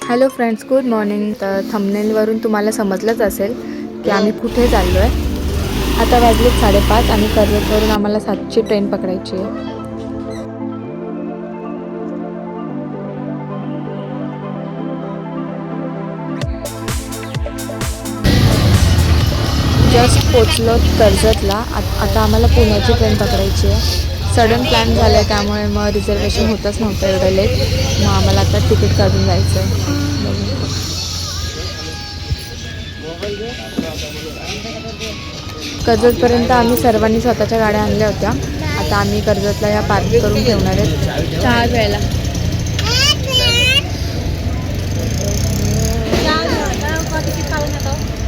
Hello friends, good morning. तर थंबनेलवरून तुम्हाला समजलंच असेल की आम्ही कुठे चाललो आहे. आता वाजलेत 5:30 आणि कर्जतवरून आम्हाला 7ची ट्रेन पकडायची आहे. जस्ट पोचलो कर्जतला. आता आम्हाला पुण्याची ट्रेन पकडायची आहे. सडन प्लॅन झालं आहे त्यामुळे मग रिझर्वेशन होतच नव्हतं एवढं लेट. मग आम्हाला आता तिकीट काढून जायचं आहे. कर्जतपर्यंत आम्ही सर्वांनी स्वतःच्या गाड्या आणल्या होत्या. आता आम्ही कर्जतला या पार्क करून ठेवणार आहेत चहा प्यायला.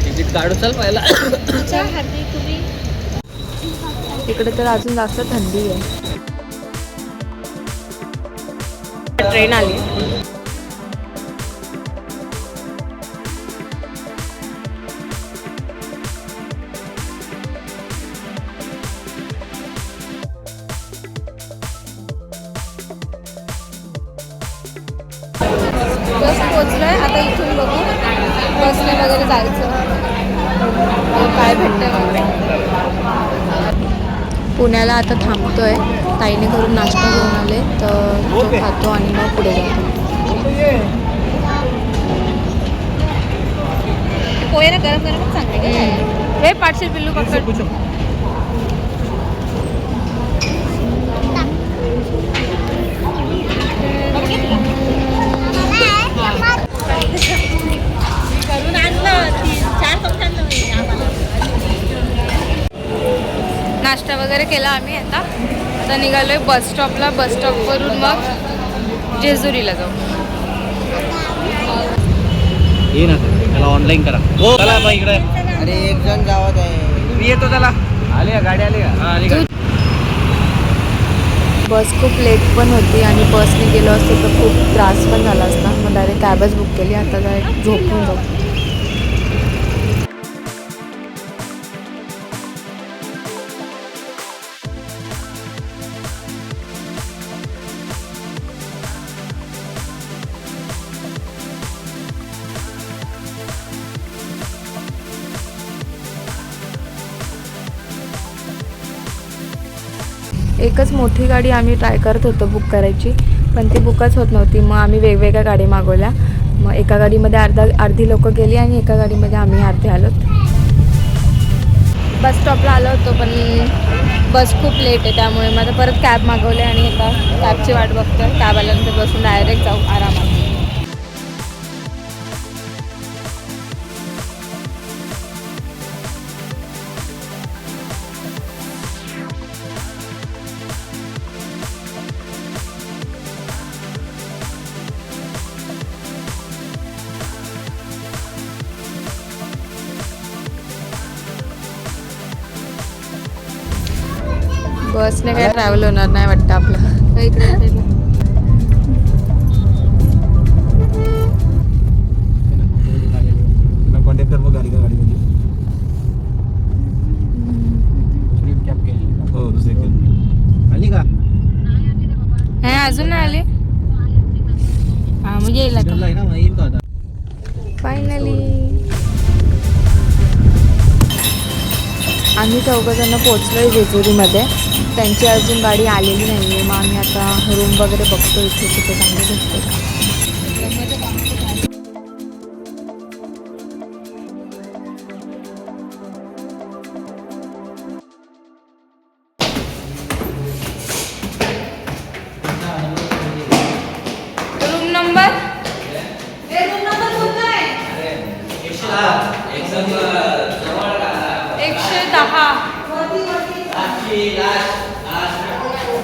तिकीट काढू चाल पहिला. तिकडे तर अजून जास्त थंडी आहे. ट्रेन आली. बस पोचलोय. आता इथून बघू बसने वगैरे जायचं काय भेटतंय वगैरे. पुण्याला आता थांबतोय. ताईने घरून नाश्ता घेऊन आले तर तो खातो आणि मग पुढे जातो. पोहे ना गरम गरमच चांगले. हे पाटशील पिल्लू पकड. नाश्ता वगैरे केला आम्ही. आता निघालोय बस स्टॉपला. बस स्टॉपवरून मग जेजुरीला जाऊ. ये ना त्याला ऑनलाईन करा. हो चला मग इकडे. अरे एक जण गावात आहे. मी येतो त्याला. आली का गाडी? आली का? हा आली गाडी. बस खूप लेट पण होती आणि बसने गेलो असतो तर खूप त्रास पण झाला असता. मग डायरेक्ट कॅबच बुक केली. आता डायरेक्ट झोपून जाऊ. एकच मोठी गाडी आम्ही ट्राय करत होतो बुक करायची, पण ती बुकच होत नव्हती. मग आम्ही वेगवेगळ्या गाडी मागवल्या. मग एका गाडीमध्ये अर्धी लोकं गेली आणि एका गाडीमध्ये आम्ही अर्धे आलो. बस स्टॉपला आलो होतो पण बस खूप लेट आहे त्यामुळे मग आता परत कॅब मागवले आणि आता कॅबची वाट बघतोय. कॅब आल्यानंतर बसून डायरेक्ट जाऊ आरामात. बसने काही ट्रॅव्हल होणार नाही वाटतं आपलं. इकडे कॉन्टॅक्ट कर मग गाडीमध्ये. कॅब केली. हो दुसरी आली का? हे अजून नाही आले. हां मग येईल आता. फायनली आम्ही चौघंजणं पोचलोय जेजुरीमध्ये. त्यांची अजून गाडी आलेली नाही आहे. मग आम्ही आता रूम वगैरे बघतो इथे कुठे चांगले भेटतो. रूम नंबर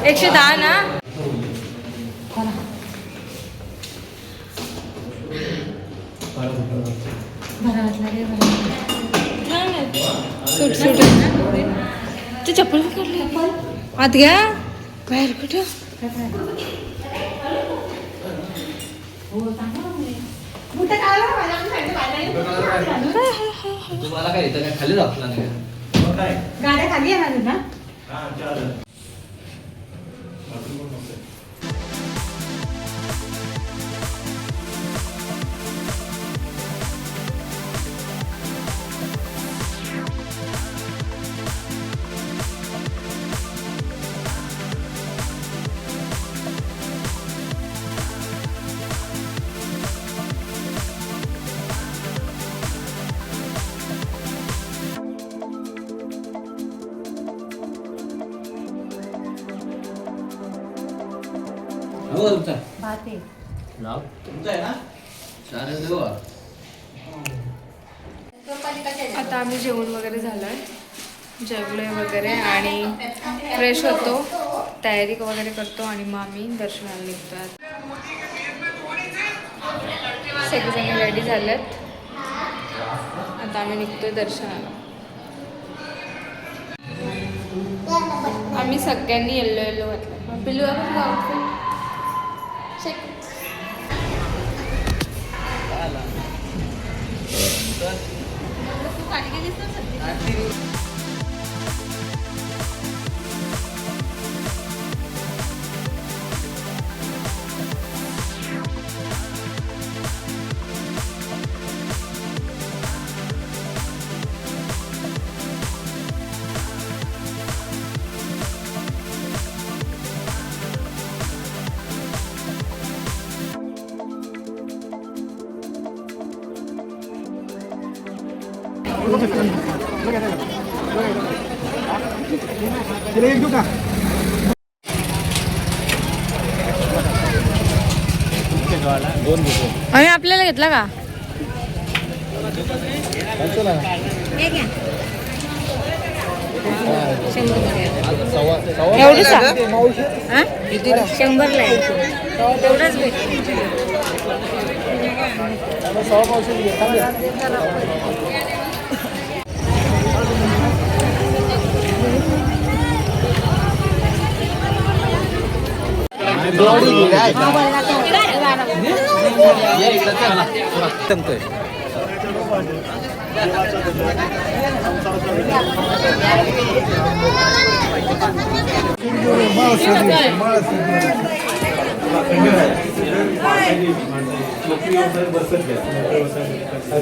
110 ना. सूट सूट तू चप्पल काढली आत घ्या. बाहेर कुठं तुम्हाला काय इथं काय खाली जातला नाही. गाड्या खाली येणार ना. आता आम्ही जेवण वगैरे झालं, जेवलोय वगैरे आणि फ्रेश होतो, तयारी वगैरे करतो आणि मग आम्ही दर्शनाला निघतो. सगळेजण रेडी झालेत, आता आम्ही निघतोय दर्शनाला. आम्ही सगळ्यांनी येल्लो येल्लो घातलं. पिल्लू आणि आपल्याला घेतला का? एवढी 100ला आहे तेवढंच भेट.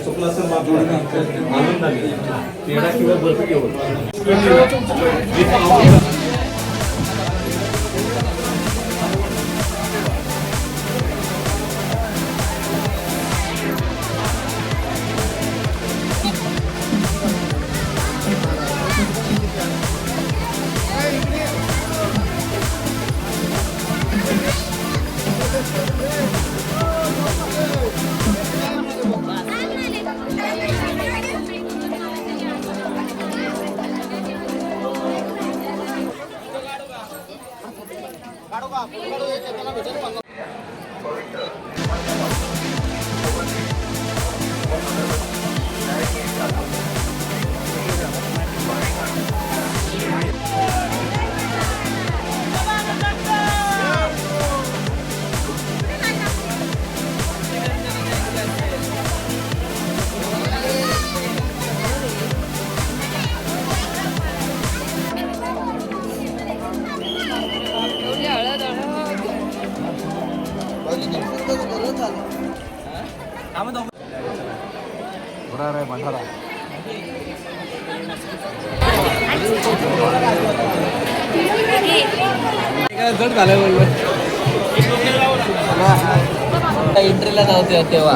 चुकला असेल आनंदाने पेढा किंवा बर्फी घेऊन भंडारा जड झालं बोललो. एंट्रीला जाऊ तेव्हा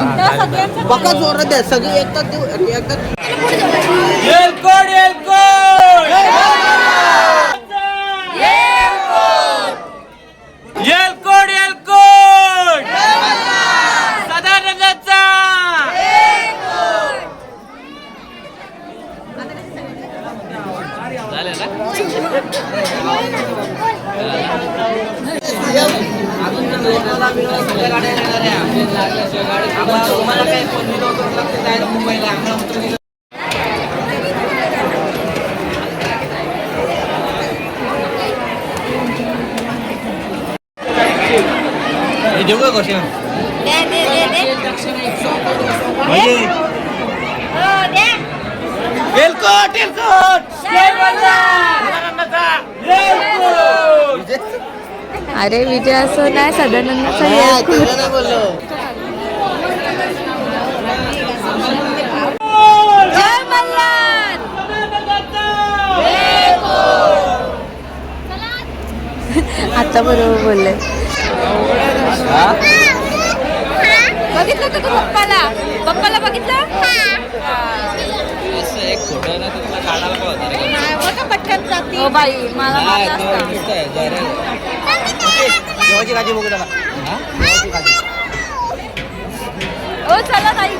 बघा जोरात द्या सगळे एकदा देऊ का कशी एलकोट एलकोट अरे विजय असं नाही, सदानंदाचा नाही बोललो. जय मल्हार. आता बरोबर बोलले. बघितलं का तू पप्पाला? पप्पाला बघितलं? एक फोटो ना तुला काढायला का होता पटकन बाई मला जेवाची भाजी बघू त्याला जेवाची भाजी ओ चला ताई.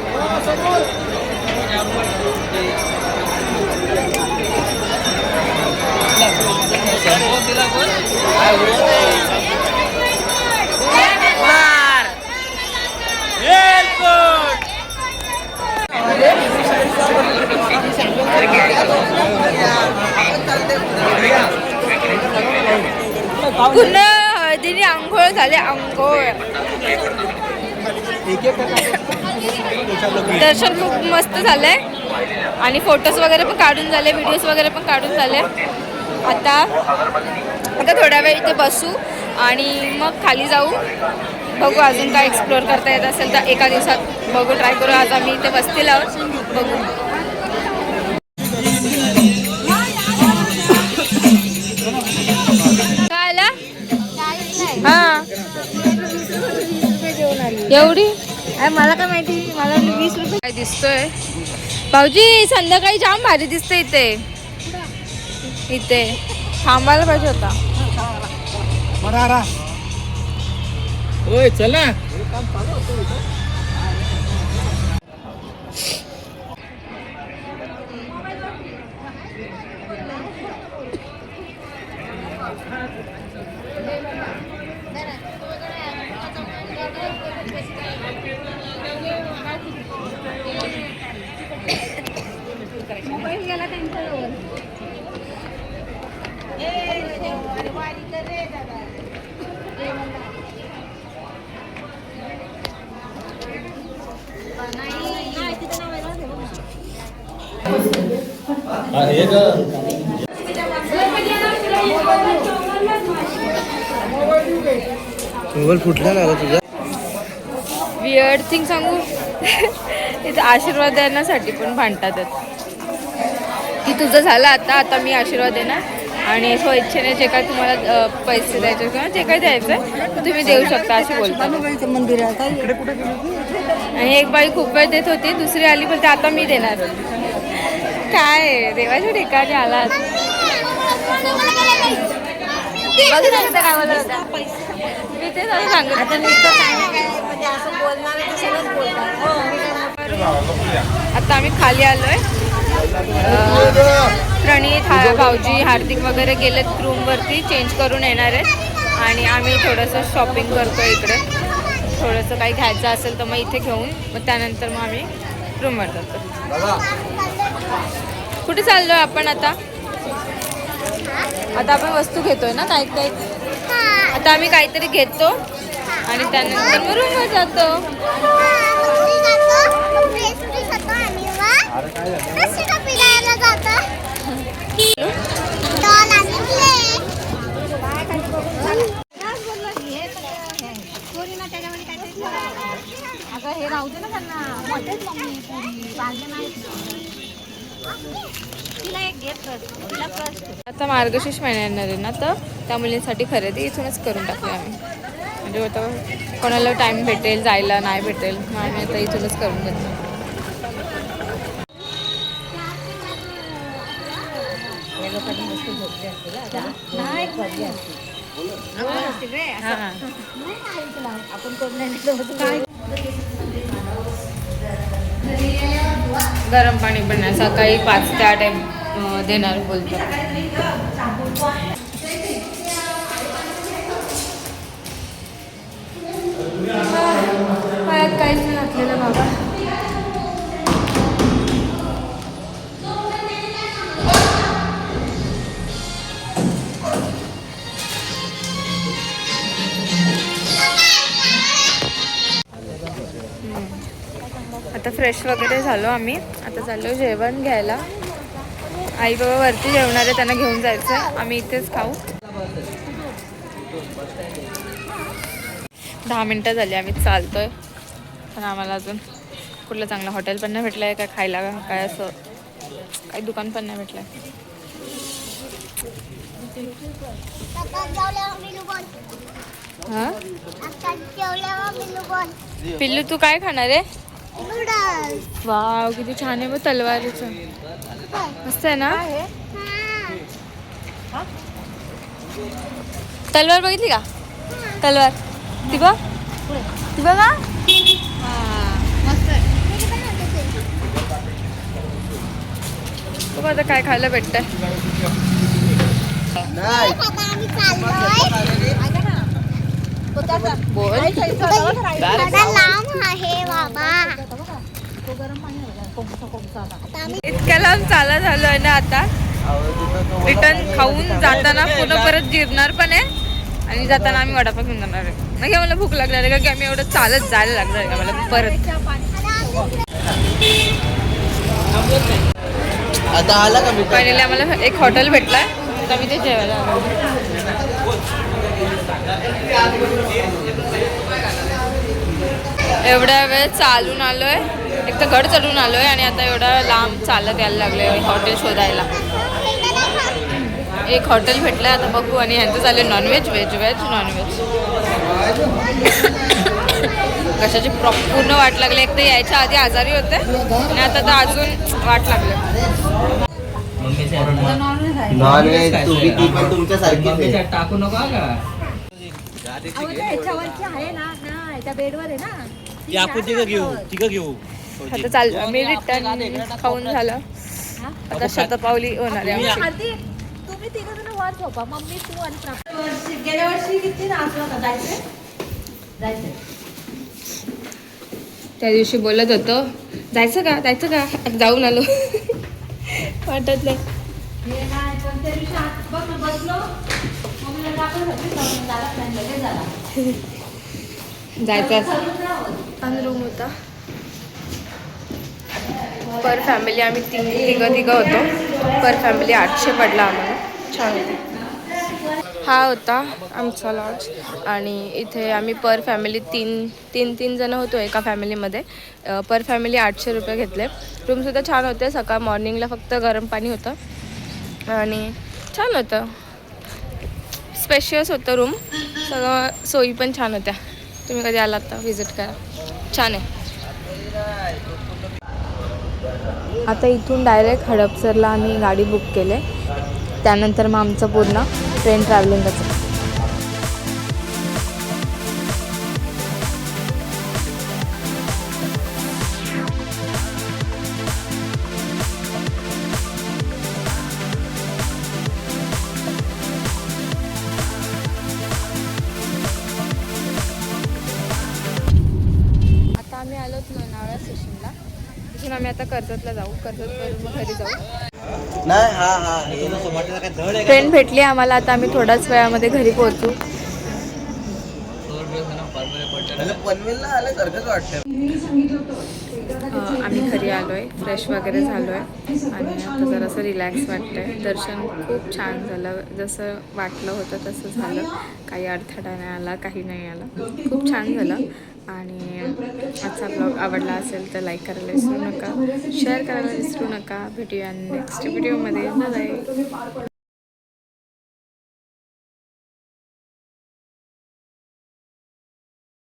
पूर्ण हळदीने आंघोळ झाले. आंघोळ दर्शन खूप मस्त झालंय आणि फोटोज वगैरे पण काढून झाले, व्हिडिओज वगैरे पण काढून झाले. आता थोड्या वेळ इथे बसू आणि मग खाली जाऊ. बघू अजून काय एक्सप्लोअर करता येत असेल तर एका दिवसात बघू, ट्राय करू. आज आम्ही इथे बसतील आहोत, बघू. काय आला? हा एवढी मला काय माहिती, मला 20 रुपये काय दिसतोय. भाऊजी संध्याकाळी जाम भारी दिसते इथे. इथे थांबायला पाहिजे होता. ओय चल ना. मोबाईल फुटला ना तुझा. वियर्ड थिंग सांगू. इथे आशीर्वाद देण्यासाठी पण भांडतात की तुझं झालं आता मी आशीर्वाद देणार आणि स्वइच्छेने जे काय तुम्हाला पैसे द्यायचे किंवा जे काही द्यायचं तुम्ही देऊ शकता असे बोलतात. मंदिरात आणि एक बाई खूप वेळ देत होती, दुसरी आली पण ते आता मी देणार. काय देवाच्या ठिकाणी आलात. काय बोलत होता? मी तेच सांगत आता मी तर म्हणजे असं बोलणार आहे, सगळंच बोलतात. आता आम्ही खाली आलोय. प्रणीत, भाऊजी, हार्दिक वगैरे गेलेत रूमवरती, चेंज करून येणार आहेत आणि आम्ही थोडंसं शॉपिंग करतोय इकडे. थोडंसं काही घ्यायचं असेल तर मग इथे घेऊन मग त्यानंतर मग आम्ही रूमवर जातो. कुठे चाललोय आपण आता? आता आपण वस्तू घेतोय ना काही काही. आता आम्ही काहीतरी घेतो आणि त्यानंतर मग रूमवर जातो. हे राहू दे ना त्यांना. आता मार्गशीर्ष महिना येणार आहे ना, तर त्या मुलींसाठी खरेदी इथूनच करून टाकली आम्ही. म्हणजे आता कोणाला टाईम भेटेल जायला, नाही भेटेल मग आम्ही आता इथूनच करून घेतो. गरम पाणी पण नाही, सकाळी 5 ते 8 देणार बोलतो. पायात काहीच नाही घातलेलं बाबा. आता फ्रेश वगैरे झालो आम्ही. आता चाललो जेवण घ्यायला. आई बाबा वरती जेवणार आहे, त्यांना घेऊन जायचं आहे. आम्ही इथेच खाऊ. 10 मिनटं झाली आम्ही चालतोय, पण आम्हाला अजून कुठलं चांगलं हॉटेल पण नाही भेटलं आहे, काय खायला काय असं काही दुकान पण नाही भेटलं आहे. हां पिल्लू तू काय खाणार आहे? वाव किती छान आहे मग तलवारीचं. मस्त आहे ना तलवार, बघितली का? तलवार ती बघ ती बघा बघ आता काय खायला भेटतंय. बोल इतक्या लांब चालत झालोय ना आता. रिटर्न खाऊन जाताना पुन्हा परत जिरणार पण आहे आणि जाताना आम्ही वडापाव घेऊन जाणार आहे. नाही मला भूक लागणार आहे का की आम्ही एवढं चालत जायला लागणार आहे का मला परत. आता आला का मी फायनली आम्हाला एक हॉटेल भेटलाय तर मी ते जेवायला आलो. एवढा वेळ चालून आलोय एक तर गड चढून आलोय आणि आता एवढा लांब चालत यायला लागलोय हॉटेल शोधायला. एक हॉटेल भेटलंय आता बघू आणि ह्यांचं चाललंय नॉनव्हेज व्हेज व्हेज नॉनव्हेज. कशाची पूर्ण वाट लागली. एक तर यायच्या आधी आजारी होते आणि आता तर अजून वाट लागली. नॉनव्हेज तुम्ही ती पण तुमच्या सारखीच टाकू नका का ह्याच्यावरची आहे ना त्या बेडवर आहे ना ती घेऊ आता चाललं मी रिटर्न खाऊन झालं. आता शतपावली होणार आहे आमची. हार्दिक, तुम्ही तिघं जण वर झोपा. मम्मी तू आणि गेल्या वर्षी किती नाचला होता. जायचं त्या दिवशी बोलत होतो जायचं का जायचं का आता जाऊन आलो. वाटत नाही हे नाही पण त्या दिवशी आत बघ बसलो मम्मीला टाकत होती झाला नाही लगेच झाला. जायचं छान रूम होता. पर फॅमिली आम्ही तिघं होतो. पर फॅमिली 800 पडला आम्हाला. छान होते. हा होता आमचा लॉज आणि इथे आम्ही पर फॅमिली तीन जण होतो एका फॅमिलीमध्ये. पर फॅमिली 800 रुपये घेतले. रूमसुद्धा छान होते. सकाळ मॉर्निंगला फक्त गरम पाणी होतं आणि छान होतं. स्पेशियस होतं रूम. सगळं सोयी पण छान होत्या. तुम्ही कधी आलात तर व्हिजिट करा. छान आहे. आता इथून डायरेक्ट हडपसरला आम्ही गाडी बुक केले. त्यानंतर मग आमचं पूर्ण ट्रेन ट्रॅव्हलिंगचं. आता आम्ही आलोत लोणावळा स्टेशनला. तिथून आम्ही आता कर्जतला जाऊ. कर्जतवरून मग घरी जाऊ. नाही हा ट्रेन भेटली आम्हाला. आता आम्ही थोड्याच वेळामध्ये घरी पोहोचू. पनवेलला आल्यासारखंच वाटतं. आम्ही घरी आलो आहे. फ्रेश वगैरे झालो आहे आणि आता जरासं रिलॅक्स वाटतं आहे. दर्शन खूप छान झालं. जसं वाटलं होतं तसं झालं. काही अडथळा नाही आला काही नाही आला. खूप छान झालं. आणि आजचा ब्लॉग आवडला असेल तर लाईक करायला विसरू नका. शेअर करायला विसरू नका. भेटूया नेक्स्ट व्हिडिओमध्ये. बाय.